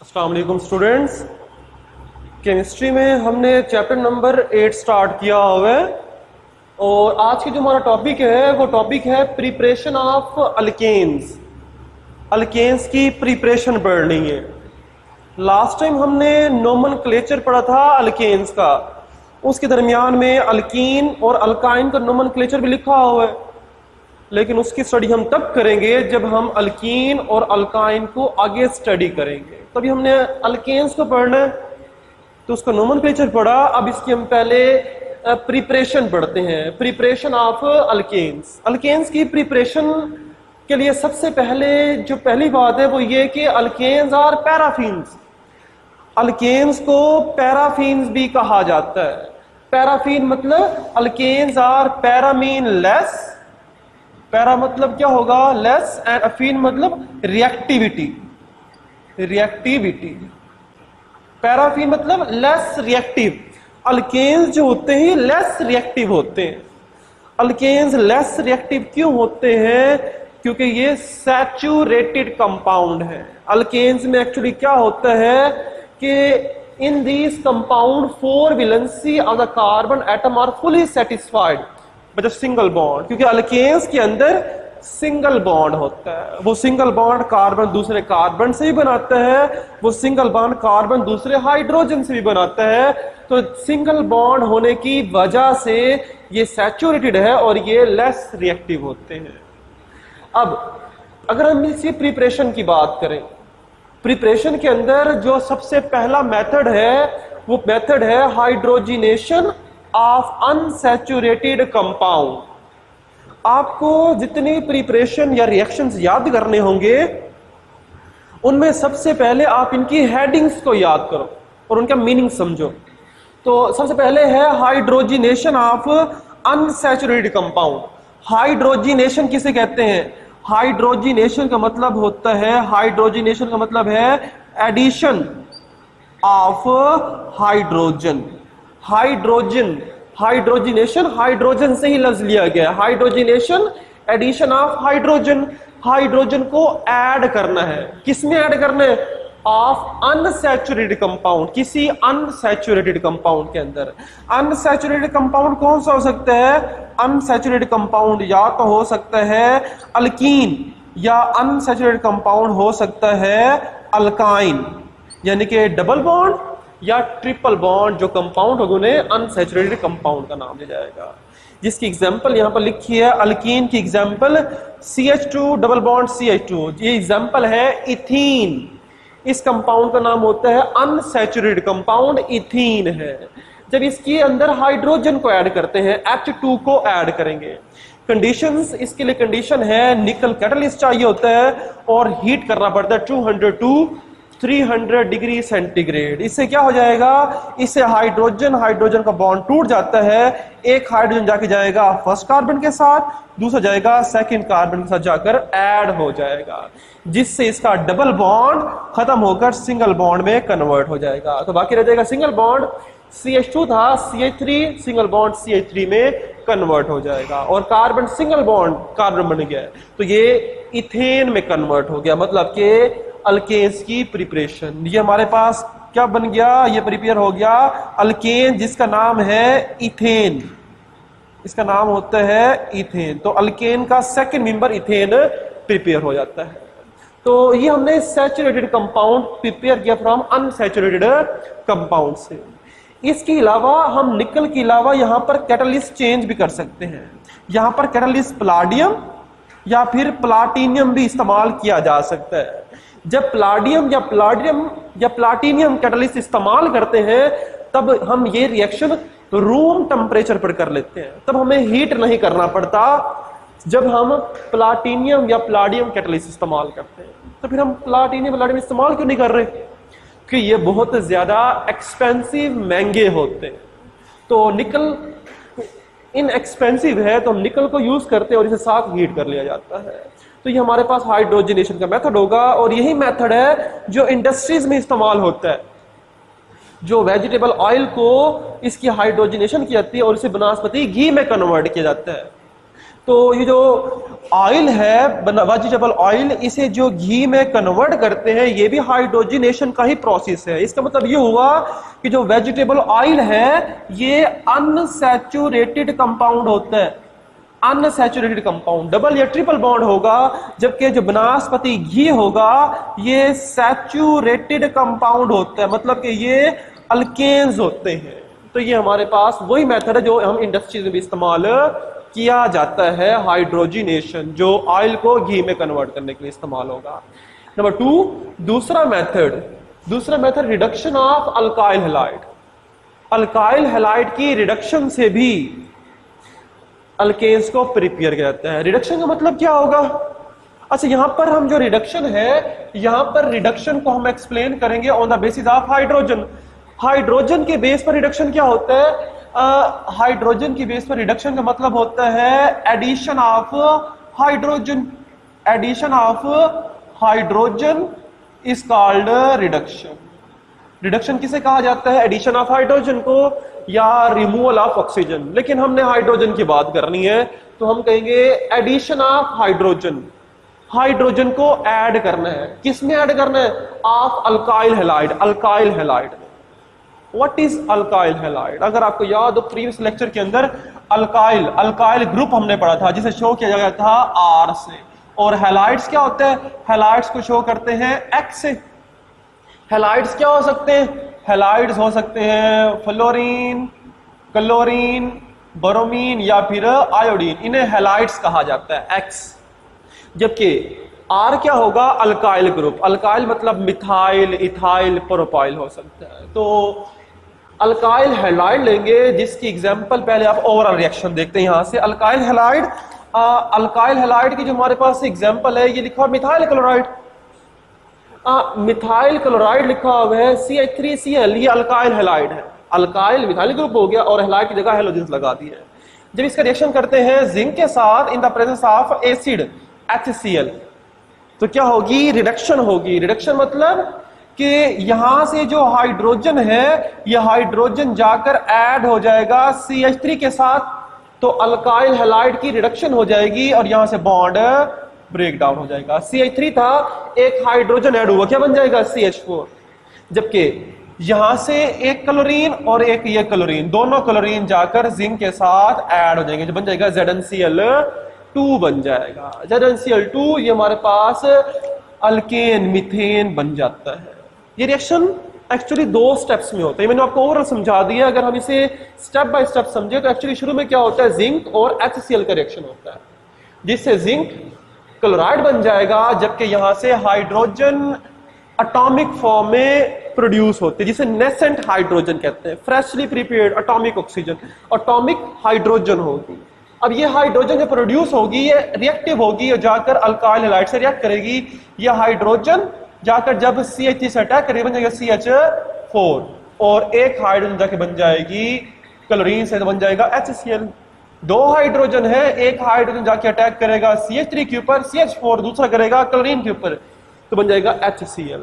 अस्सलाम वालेकुम students. Chemistry में हमने चैप्टर नंबर 8 स्टार्ट किया हुआ है और आज की जो हमारा टॉपिक है वो टॉपिक है प्रिपरेशन ऑफ अल्केन्स। अल्केन्स की प्रिपरेशन पढ़नी है। लास्ट टाइम हमने नोमेनक्लेचर पढ़ा था अल्केन्स का, उसके दरमियान में अल्कीन और अल्काइन का नोमेनक्लेचर भी लिखा हुआ है, लेकिन उसकी स्टडी हम तब करेंगे जब हम अल्कीन और अल्काइन को आगे स्टडी करेंगे। तभी हमने अल्केन्स को पढ़ना है, तो उसका नोमेनक्लेचर पढ़ा। अब इसकी हम पहले प्रिपरेशन पढ़ते हैं, प्रिपरेशन ऑफ अल्केन्स। अल्केन्स की प्रिपरेशन के लिए सबसे पहले जो पहली बात है वो ये कि अल्केन्स आर पैराफिन्स। अल्केन्स को पैराफिन्स भी कहा जाता है। पैराफिन मतलब अल्केन्स आर पैरामीन लेस। पैरा मतलब क्या होगा? लेस, एंड अफीन मतलब रिएक्टिविटी। रिएक्टिविटी पैराफिन मतलब लेस रिएक्टिव। अल्केन्स जो होते हैं लेस रिएक्टिव होते हैं। अल्केन्स लेस रिएक्टिव क्यों होते हैं? क्योंकि ये सैचुरेटेड कंपाउंड है। अल्केन्स में एक्चुअली क्या होता है कि in this compound 4 valency of the carbon atom are fully satisfied by the single bond. क्योंकि अल्केन्स के अंदर सिंगल बॉन्ड होता है। वो सिंगल बॉन्ड कार्बन दूसरे कार्बन से भी बनाता है, वो सिंगल बॉन्ड कार्बन दूसरे हाइड्रोजन से भी बनाता है। तो सिंगल बॉन्ड होने की वजह से ये सैचुरेटेड है और ये लेस रिएक्टिव होते हैं। अब अगर हम इसकी प्रिपरेशन की बात करें, प्रिपरेशन के अंदर जो सबसे पहला मेथड है वो मेथड है हाइड्रोजिनेशन ऑफ अनसैचुरेटेड कंपाउंड। आपको जितनी प्रिपरेशन या रिएक्शंस याद करने होंगे उनमें सबसे पहले आप इनकी हेडिंग्स को याद करो और उनका मीनिंग समझो। तो सबसे पहले है hydrogenation of unsaturated compound. Hydrogenation किसे कहते हैं? हाइड्रोजिनेशन का मतलब होता है, हाइड्रोजिनेशन का मतलब है addition of hydrogen. Hydrogen, hydrogenation hydrogen से ही लफ्ज लिया गया है। Hydrogenation addition of hydrogen. Hydrogen को ऐड करना है। किसमें ऐड करना है? ऑफ अनसैचुरेटेड कंपाउंड, किसी अनसैचुरेटेड कंपाउंड के अंदर। अनसैचुरेटेड कंपाउंड कौन सा हो सकता है? अनसैचुरेटेड कंपाउंड या तो हो सकता है अल्कीन, या अनसैचुरेटेड कंपाउंड हो सकता है अल्काइन, यानी कि डबल बॉन्ड या ट्रिपल बॉन्ड जो कंपाउंड होगा उन्हें अनसैचुरेटेड कंपाउंड का नाम दिया जाएगा। जिसकी एग्जांपल यहां पर लिखी है, अल्कीन की example CH2 double bond CH2। ये एग्जांपल है इथीन। इस कंपाउंड का नाम होता है अनसैचुरेटेड कंपाउंड, इथीन है। जब इसके अंदर हाइड्रोजन को ऐड करते हैं, H2 को ऐड करेंगे। कंडीशंस इसके लिए कंडीशन है निकल कैटलिस्ट चाहिए होता है और हीट करना पड़ता है 200 to 300 डिग्री सेंटीग्रेड। इससे क्या हो जाएगा? इससे हाइड्रोजन का बॉन्ड टूट जाता है। एक हाइड्रोजन जाके जाएगा फर्स्ट कार्बन के साथ, दूसरा जाएगा सेकंड कार्बन के साथ जाकर ऐड हो जाएगा, जिससे इसका डबल बॉन्ड खत्म होकर सिंगल बॉन्ड में कन्वर्ट हो जाएगा। तो बाकी रह जाएगा सिंगल बॉन्ड। CH2 था, CH3 सिंगल बॉन्ड CH3 में कन्वर्ट हो जाएगा और कार्बन सिंगल बॉन्ड कार्बन बन गया। तो ये इथेन में कन्वर्ट हो गया। मतलब कि अल्केन्स की प्रिपरेशन ये हमारे पास क्या बन गया? ये प्रिपेयर हो गया अल्केन, जिसका नाम है इथेन। इसका नाम होता है इथेन। तो अल्केन का सेकंड मेंबर इथेन प्रिपेयर हो जाता है। तो ये हमने सैचुरेटेड कंपाउंड प्रिपेयर किया फ्रॉम अनसैचुरेटेड कंपाउंड से। इसके अलावा हम निकल के अलावा यहां पर कैटलिस्ट चेंज भी कर सकते हैं। यहां पर कैटलिस्ट प्लाडियम या फिर प्लाटिनियम भी इस्तेमाल किया जा सकता है। जब प्लाडियम या प्लाटिनियम कैटलिस्ट इस्तेमाल करते हैं तब हम ये रिएक्शन रूम टेम्परेचर पर कर लेते हैं, तब हमें हीट नहीं करना पड़ता। जब हम प्लाटिनियम या प्लाडियम कैटलिस्ट इस्तेमाल करते हैं तो फिर हम प्लाटिनियम इस्तेमाल क्यों नहीं कर रहे? कि ये बहुत ज्यादा एक्सपेंसिव, महंगे होते हैं। तो निकल इनएक्सपेंसिव है तो हम निकल को यूज करते हैं और इसे साथ हीट कर लिया जाता है। तो ये हमारे पास हाइड्रोजिनेशन का मेथड होगा और यही मेथड है जो इंडस्ट्रीज में इस्तेमाल होता है। जो वेजिटेबल ऑयल को इसकी हाइड्रोजिनेशन की जाती है और इसे वनस्पति घी में कन्वर्ट किया जाता है। तो ये जो ऑयल है वेजिटेबल ऑयल, इसे जो घी में कन्वर्ट करते हैं, ये भी हाइड्रोजनेशन का ही प्रोसेस है। इसका मतलब ये हुआ कि जो वेजिटेबल ऑयल है ये अनसैचुरेटेड कंपाउंड होता है, अनसैचुरेटेड कंपाउंड, डबल या ट्रिपल बॉन्ड होगा, जबकि जो बनास्पति घी होगा ये सैचुरेटेड कंपाउंड होता है, मतलब कि ये अल्केन्स होते हैं। तो ये हमारे पास वही मेथड है जो हम इंडस्ट्रीज में भी इस्तेमाल किया जाता है, हाइड्रोजनेशन, जो ऑयल को घी में कन्वर्ट करने के लिए इस्तेमाल होगा। नंबर 2, दूसरा method reduction of alkyl halide. Alkyl halide की रिडक्शन से भी अल्केन्स को प्रिपेयर किया जाता है। रिडक्शन का मतलब क्या होगा? अच्छा, यहां पर हम जो रिडक्शन है, यहां पर रिडक्शन को हम एक्सप्लेन करेंगे on the basis of hydrogen. Hydrogen के बेस पर रिडक्शन क्या होता है? हाइड्रोजन की बेस पर रिडक्शन का मतलब होता है addition of hydrogen. Addition of hydrogen is called reduction. Reduction किसे कहा जाता है? एडिशन ऑफ हाइड्रोजन को या रिमूवल ऑफ ऑक्सीजन। लेकिन हमने हाइड्रोजन की बात करनी है तो हम कहेंगे एडिशन ऑफ हाइड्रोजन। हाइड्रोजन को ऐड करना है, किसमें ऐड करना है? Of alkyl halide. Alkyl halide, what is alkyl halide? अगर आपको याद हो प्रीवियस लेक्चर के अंदर अल्काइल ग्रुप हमने पढ़ा था जिसे शो किया गया था आर से। और हैलाइड्स क्या होते हैं? हैलाइड्स को शो करते हैं एक्स से। हैलाइड्स क्या हो सकते हैं? हैलाइड्स हो सकते हैं फ्लोरीन, क्लोरीन, ब्रोमीन या फिर आयोडीन, इन्हें हैलाइड्स कहा जाता है एक्स। जबकि आर क्या होगा? Alkyl group. अल्काइल मतलब मिथाइल, इथाइल, प्रोपाइल हो सकता है। तो अल्काइल हैलाइड लेंगे जिसकी एग्जांपल पहले आप ओवरऑल रिएक्शन देखते हैं। यहां से अल्काइल हैलाइड की जो हमारे पास एग्जांपल है, ये लिखा मिथाइल क्लोराइड। मिथाइल क्लोराइड लिखा हुआ है CH3Cl, ये अल्काइल हैलाइड है। अल्काइल मिथाइल ग्रुप हो गया और हैलाइड की जगह हैलोजन्स लगा दिए। जब इसका रिएक्शन करते हैं जिंक के साथ in the presence of acid HCl, तो क्या होगी? रिडक्शन होगी। रिडक्शन मतलब कि यहां से जो हाइड्रोजन है, यह हाइड्रोजन जाकर ऐड हो जाएगा CH3 के साथ, तो अल्काइल हैलाइड की रिडक्शन हो जाएगी और यहां से बॉन्ड ब्रेक डाउन हो जाएगा। CH3 था, एक हाइड्रोजन ऐड हुआ, क्या बन जाएगा? CH4। जबकि यहां से एक क्लोरीन और एक ये क्लोरीन, दोनों क्लोरीन जाकर जिंक के साथ ऐड हो जाएंगे, जो बन जाएगा ZnCl2 बन जाएगा। ZnCl2 ये हमारे पास अल्केन मीथेन बन जाता है। ये रिएक्शन एक्चुअली 2 स्टेप्स में होता है, मैंने आपको ओवरऑल समझा दिया। अगर हम इसे स्टेप बाय स्टेप समझे तो एक्चुअली शुरू में क्या होता है? जिंक और HCl का रिएक्शन होता है, जिससे जिंक क्लोराइड बन जाएगा, जबकि यहां से हाइड्रोजन एटॉमिक फॉर्म में प्रोड्यूस होते हैं, जिसे नेसेंट हाइड्रोजन कहते हैं। Freshly prepared atomic oxygen, atomic hydrogen होगी। अब ये हाइड्रोजन जो प्रोड्यूस होगी ये रिएक्टिव होगी और जाकर अल्काइल हैलाइड से रिएक्ट करेगी। ये हाइड्रोजन जाकर जब CH3 से अटैक करेगी बन जाएगा CH4 और एक हाइड्रोजन जाके बन जाएगी क्लोरीन से, बन जाएगा HCl। 2 हाइड्रोजन है, एक हाइड्रोजन जाके अटैक करेगा CH3 के ऊपर, CH4 दूसरा करेगा क्लोरीन के ऊपर, तो बन जाएगा HCl।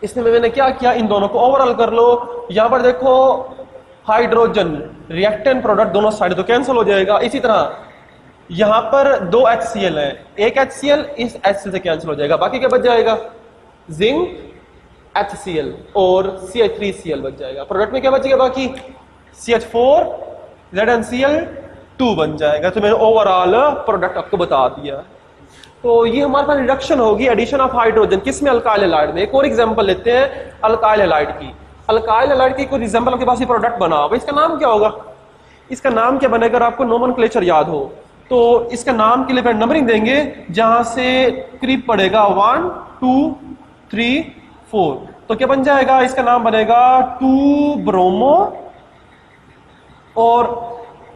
इसमें मैंने क्या किया? इन दोनों को ओवरऑल कर लो। यहां पर देखो हाइड्रोजन रिएक्टेंट प्रोडक्ट दोनों साइड तो कैंसिल हो जाएगा। इसी तरह यहां पर 2 HCl है, एक HCl इस HCl से कैंसिल हो जाएगा, बाकी क्या बच जाएगा? जिंक, HCl और CH3Cl बच जाएगा। प्रोडक्ट में क्या बचेगा? बाकी CH4, ZnCl2 बन जाएगा। तो मैंने ओवरऑल प्रोडक्ट आपको बता दिया। तो ये हमारे पास रिडक्शन होगी, एडिशन ऑफ हाइड्रोजन, किसमें? अल्काइल हैलाइड में। एक और एग्जांपल लेते हैं अल्काइल हैलाइड की। अल्काइल हैलाइड की कोई एग्जांपल आपके पास ये प्रोडक्ट बना होगा, इसका नाम क्या होगा? इसका नाम क्या बनेगा? अगर आपको नोमेनक्लेचर याद हो तो इसका नाम के लिए नंबरिंग देंगे, जहां से करीब पड़ेगा 1 2 3 4, तो क्या बन जाएगा? इसका नाम बनेगा 2 ब्रोमो और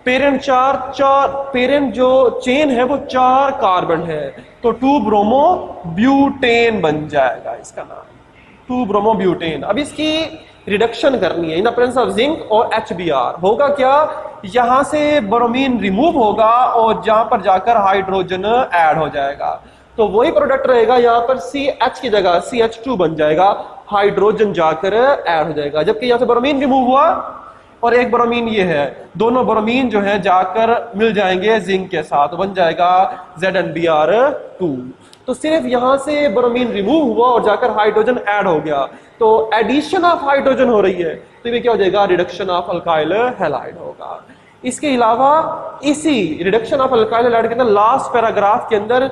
पेरेंट 4 पेरेंट जो चेन है वो 4 कार्बन है, तो 2 ब्रोमो ब्यूटेन बन जाएगा इसका नाम, 2 ब्रोमो ब्यूटेन। अब इसकी रिडक्शन करनी है in the presence of zinc और HBr। होगा क्या? यहां से ब्रोमीन रिमूव होगा और जहां पर जाकर हाइड्रोजन ऐड हो जाएगा, तो वही प्रोडक्ट रहेगा। यहां पर CH की जगह CH2 बन जाएगा, हाइड्रोजन जाकर ऐड हो जाएगा। जबकि यहां से ब्रोमीन रिमूव हुआ, और एक ब्रोमीन ये है, दोनों ब्रोमीन जो है जाकर मिल जाएंगे जिंक के साथ, बन जाएगा ZnBr2। तो सिर्फ यहां से ब्रोमीन रिमूव हुआ और जाकर हाइड्रोजन ऐड हो गया, तो एडिशन ऑफ हाइड्रोजन हो रही है, तो ये क्या हो जाएगा, रिडक्शन ऑफ अल्काइल हैलाइड होगा। इसके अलावा इसी रिडक्शन ऑफ अल्काइल हैलाइड के अंदर लास्ट पैराग्राफ के अंदर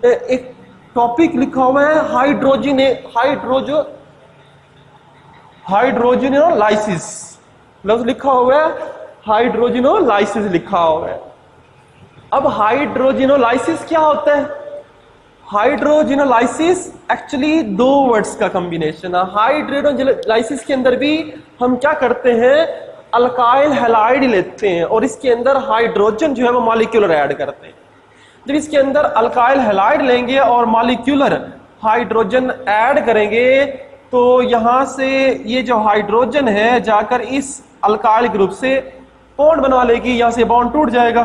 एक टॉपिक लिखा हुआ है हाइड्रोजिनोलाइसिस, लफ्ज लिखा हुआ है हाइड्रोजिनोलाइसिस लिखा हुआ है। अब हाइड्रोजिनोलाइसिस क्या होता है? हाइड्रोजिनोलाइसिस एक्चुअली दो वर्ड्स का कॉम्बिनेशन है। हाइड्रोजिनोलाइसिस के अंदर भी हम क्या करते हैं, अल्काइल हैलाइड लेते हैं और इसके अंदर हाइड्रोजन जो है वो मॉलिक्यूलर ऐड करते हैं। जब इसके अंदर अल्काइल हैलाइड लेंगे और मॉलिक्यूलर हाइड्रोजन ऐड करेंगे तो यहां से ये जो हाइड्रोजन है जाकर इस अल्काइल ग्रुप से बॉन्ड बना लेगी, यहां से बॉन्ड टूट जाएगा,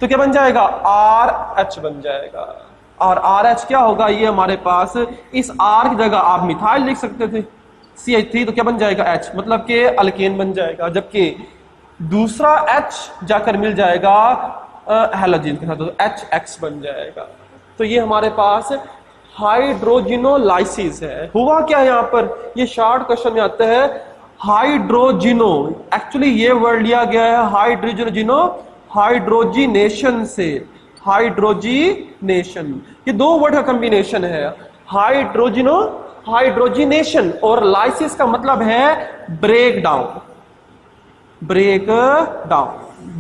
तो क्या बन जाएगा, RH बन जाएगा। और RH क्या होगा, ये हमारे पास इस R की जगह आप मिथाइल लिख सकते थे, CH3, तो क्या बन जाएगा H, मतलब कि अल्केन बन जाएगा, जबकि दूसरा H जाकर मिल जाएगा हैलोजन के साथ, तो HX बन जाएगा। तो ये हमारे पास हाइड्रोजिनोलाइसिस है। हुआ क्या है यहाँ पर, ये शॉर्ट क्वेश्चन में आता है हाइड्रोजिनो, एक्चुअली ये वर्ड लिया गया है हाइड्रोजिनेशन से, हाइड्रोजिनेशन, ये दो वर्ड का कॉम्बिनेशन है, हाइड्रोजिनेशन और लाइसिस का मतलब है ब्रेक डाउन,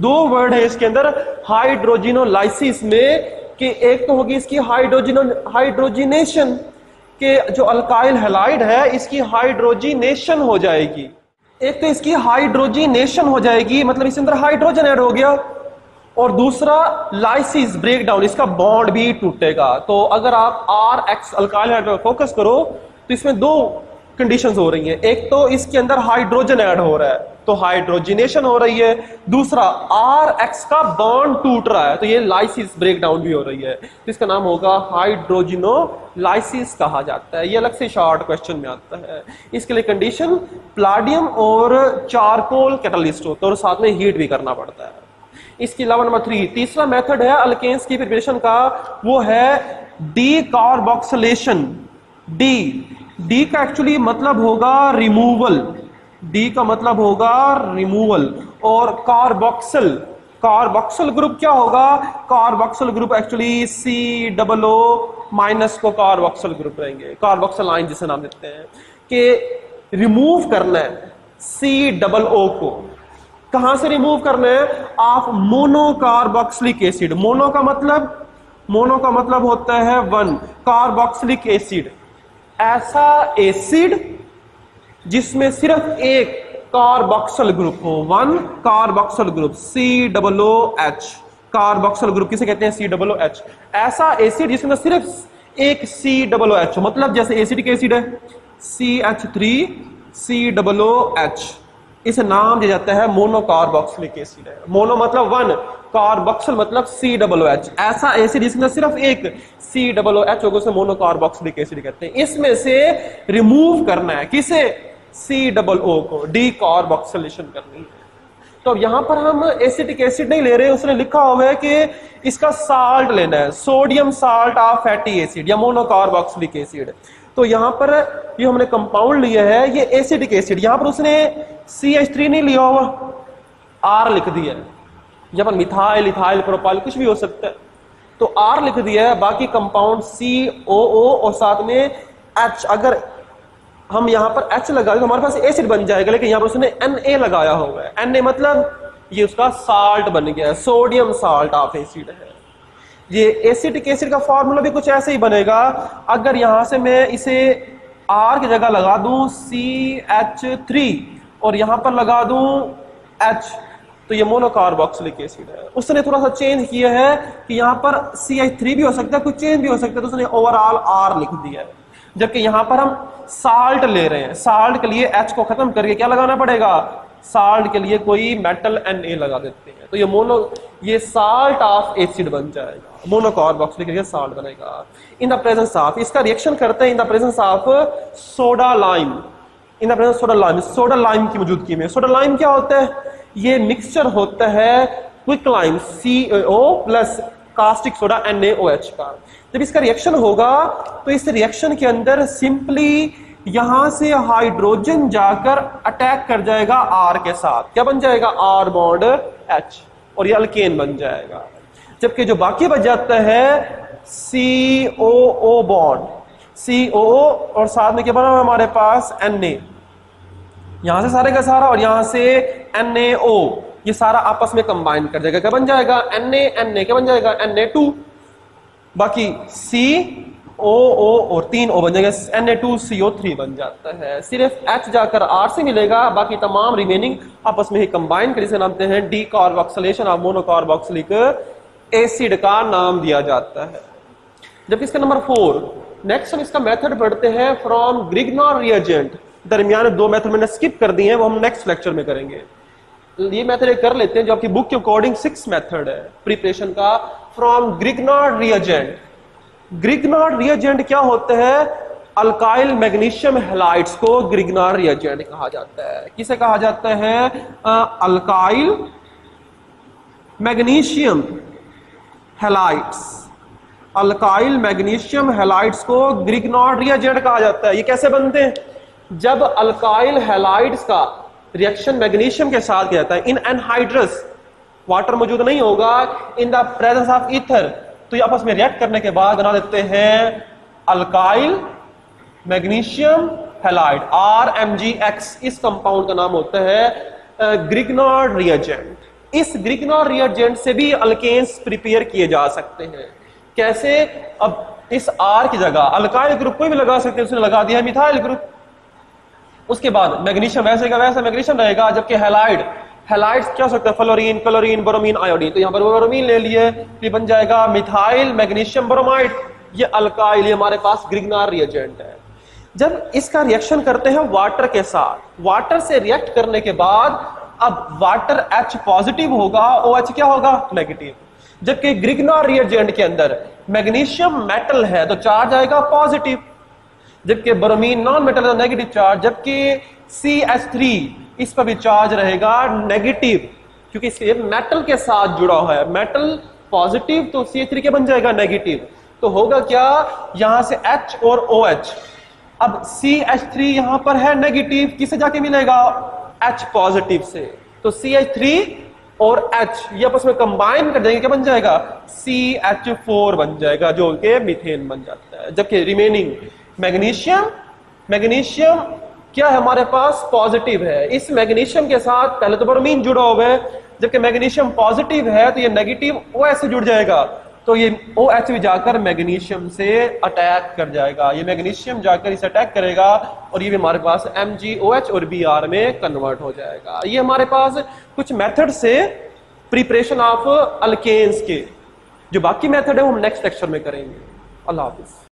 दो वर्ड है इसके अंदर हाइड्रोजिनोलाइसिस में, कि एक तो होगी इसकी हाइड्रोजिनेशन, के जो अल्काइल हैलाइड है इसकी हाइड्रोजिनेशन हो जाएगी, एक तो इसकी हाइड्रोजिनेशन हो जाएगी मतलब इसके अंदर हाइड्रोजन ऐड हो गया, और दूसरा लाइसिस ब्रेकडाउन, इसका बॉन्ड भी टूटेगा। तो अगर आप RH अल्काइल हैलाइड पर फोकस करो तो इसमें दो कंडीशंस हो रही हैं, एक तो इसके अंदर हाइड्रोजन ऐड हो रहा है तो हाइड्रोजिनेशन हो रही है, दूसरा RH का बॉन्ड टूट रहा है तो ये लाइसिस ब्रेकडाउन भी हो रही है, तो इसका नाम होगा हाइड्रोजिनोलाइसिस कहा जाता है। ये अलग से शॉर्ट क्वेश्चन में आता है। इसके लिए कंडीशन प्लाडियम और चारकोल कैटलिस्ट होता है और साथ में हीट भी करना पड़ता है। इसके अलावा नंबर 3, तीसरा मेथड है अल्केन्स की प्रिपरेशन का, वो है डीकार्बोक्सिलेशन। डी का एक्चुअली मतलब होगा रिमूवल, डी का मतलब होगा रिमूवल, और कार्बोक्सिल ग्रुप क्या होगा, कार्बोक्सिल ग्रुप एक्चुअली COO- को कार्बोक्सिल ग्रुप रहेंगे, कार्बोक्सिल आयन जिसे नाम देते हैं, कि रिमूव करना है COO को। कहां से रिमूव करना है, आप मोनोकार्बोक्सिलिक एसिड, मोनो का मतलब होता है 1 कार्बोक्सिलिक एसिड, ऐसा एसिड जिसमें सिर्फ एक कार्बोक्सिल ग्रुप हो, 1 carboxyl group COOH, carboxyl group किसे कहते हैं, COOH, ऐसा एसिड जिसमें सिर्फ एक COOH, मतलब जैसे एसिडिक एसिड है CH3COOH, इसे नाम दिया जाता है मोनोकार्बोक्सिलिक एसिड है। मोनो मतलब 1, कार्बोक्सिल मतलब COOH, ऐसा एसिड जिसमें सिर्फ एक COOH होगा उसे मोनोकार्बोक्सिलिक एसिड कहते हैं। इसमें से रिमूव करना है किसे, COO को, डीकार्बोक्सिलेशन करनी है। तो अब यहां पर हम एसिटिक एसिड नहीं ले रहे, उसने लिखा हुआ है कि इसका साल्ट लेना है, sodium salt of fatty acid या मोनोकार्बोक्सिलिक एसिड। तो यहां पर ये हमने कंपाउंड लिया है, ये एसिडिक एसिड, यहां पर उसने CH3 नहीं लिया हुआ, R लिख दिया है, जब मिथाइल, इथाइल, प्रोपाइल कुछ भी हो सकता है, तो R लिख दिया है, बाकी कंपाउंड COO और साथ में H, अगर हम यहां पर H लगाए तो हमारे पास एसिड बन जाएगा, लेकिन यहां पर उसने Na लगाया हुआ है, Na मतलब ये उसका साल्ट बन गया, सोडियम साल्ट ऑफ एसिड है। ये एसिडिक एसिड का फॉर्मूला भी कुछ ऐसे ही बनेगा, अगर यहां से मैं इसे R की जगह लगा दूं CH3 और यहां पर लगा दूं H, तो ये मोनोकार्बोक्सिलिक एसिड है। उसने थोड़ा सा चेंज किया है कि यहां पर CH3 भी हो सकता है, कुछ चेंज भी हो सकता है, तो उसने ओवरऑल R लिख दिया है, जबकि यहां पर हम साल्ट ले रहे हैं, साल्ट के लिए H को खत्म करके क्या लगाना पड़ेगा, साल्ट के लिए कोई मेटल Na लगा देते हैं, तो ये साल्ट ऑफ एसिड बन जाएगा, मोनोकार्बोक्सिलिक एसिड साल्ट बनेगा। इन द प्रेजेंस ऑफ, इसका रिएक्शन करते हैं in the presence of soda lime, in the soda lime, soda lime की मौजूदगी में। सोडा लाइम क्या होता है? ये मिक्सचर होता है quick lime CaO plus caustic soda NaOH का। जब इसका रिएक्शन होगा तो इस रिएक्शन के अंदर सिंपली यहां से हाइड्रोजन जाकर अटैक कर जाएगा R के साथ। क्या बन जाएगा? R बॉन्ड H, और ये अल्केन बन जाएगा। जबकि जो बाकी बच जाता है COO बॉन्ड, COO और साथ में क्या बना हमारे पास Na, यहां से सारे का सारा और यहां से NaO, ये सारा आपस में कंबाइन कर जाएगा। क्या बन जाएगा? Na क्या बन जाएगा? Na2। बाकी COO और 3 O बन जाएगा, Na2CO3 बन जाता है। सिर्फ H जाकर R से मिलेगा, बाकी तमाम रिमेनिंग आपस में ही कंबाइन कर, जिसे नाम हैं डीकार्बोक्सिलेशन ऑफ मोनोकार्बोक्सिलिक एसिड का नाम दिया जाता है। जबकि इसका नंबर 4, नेक्स्ट हम इसका मेथड पढ़ते हैं फ्रॉम ग्रिग्नॉर रिएजेंट। दरमियान में 2 मेथड मैंने स्किप कर दिए हैं, वो हम नेक्स्ट लेक्चर में करेंगे। ये मेथड कर लेते हैं जो आपकी बुक के अकॉर्डिंग 6 मेथड है प्रिपरेशन का, फ्रॉम ग्रिग्नॉर रिएजेंट। ग्रिग्नॉर रिएजेंट क्या होते हैं? अल्काइल मैग्नीशियम हैलाइड्स को ग्रिग्नॉर रिएजेंट कहा जाता है। किसे कहा जाता है? Alkyl magnesium halides. Alkyl magnesium halides को ग्रिग्नॉर रिएजेंट कहा जाता है। ये कैसे बनते हैं? जब अल्काइल हैलाइड्स का रिएक्शन मैग्नीशियम के साथ किया जाता है, इन एनहाइड्रस, वाटर मौजूद नहीं होगा, in the presence of ether, तो ये आपस में रिएक्ट करने के बाद बना देते हैं अल्काइल मैग्नीशियम हैलाइड, RMgX। इस कंपाउंड का नाम होता है ग्रिग्नॉर रिएजेंट। इस ग्रिग्नॉर रिएजेंट से भी अल्केन्स प्रिपेयर किए जा सकते हैं। कैसे? अब इस R की जगह अल्काइल ग्रुप कोई भी लगा सकते हैं, उसने लगा दिया मिथाइल ग्रुप। उसके बाद मैग्नीशियम वैसे का वैसा मैग्नीशियम रहेगा, जबकि हैलाइड्स क्या हो सकता है? Fluorine, chlorine, bromine, iodine. तो यहां पर ब्रोमीन ले लिए, ये बन जाएगा मिथाइल मैग्नीशियम ब्रोमाइड। ये अल्काइल, ये हमारे पास ग्रिग्नॉर रिएजेंट है। जब इसका रिएक्शन करते हैं वाटर के साथ, वाटर से रिएक्ट करने के बाद अब वाटर H पॉजिटिव होगा, OH क्या होगा? नेगेटिव। जबकि ग्रिग्नॉर रिएजेंट के अंदर मैग्नीशियम मेटल है तो चार्ज आएगा पॉजिटिव, जबकि ब्रोमीन नॉन मेटल है तो नेगेटिव चार्ज। जबकि CH3 इस पर भी चार्ज रहेगा नेगेटिव, क्योंकि इसके मेटल के साथ जुड़ा हुआ है। मेटल पॉजिटिव तो CH3 के बन जाएगा नेगेटिव। तो होगा क्या? यहां से H और OH, अब CH3 यहां पर है नेगेटिव, किसे जाके मिलेगा? H पॉजिटिव से। तो CH3 और H ये आपस में कंबाइन कर जाएंगे, क्या बन जाएगा? CH4 बन जाएगा, जो कि मीथेन बन जाता है। जबकि रिमेनिंग मैग्नीशियम क्या है हमारे पास? पॉजिटिव है। इस मैग्नीशियम के साथ पहले तो ब्रोमीन जुड़ा हुआ है, जबकि मैग्नीशियम पॉजिटिव है तो ये नेगेटिव OH से जुड़ जाएगा, तो ये OH भी जाकर मैग्नीशियम से अटैक कर जाएगा। ये मैग्नीशियम जाकर इसे अटैक करेगा और ये भी हमारे पास MgOH और Br में कन्वर्ट हो जाएगा। ये हमारे पास कुछ मेथड से प्रिपरेशन ऑफ अल्केन्स के। जो बाकी मेथड है वो हम नेक्स्ट लेक्चर में करेंगे। अल्लाह हाफिज।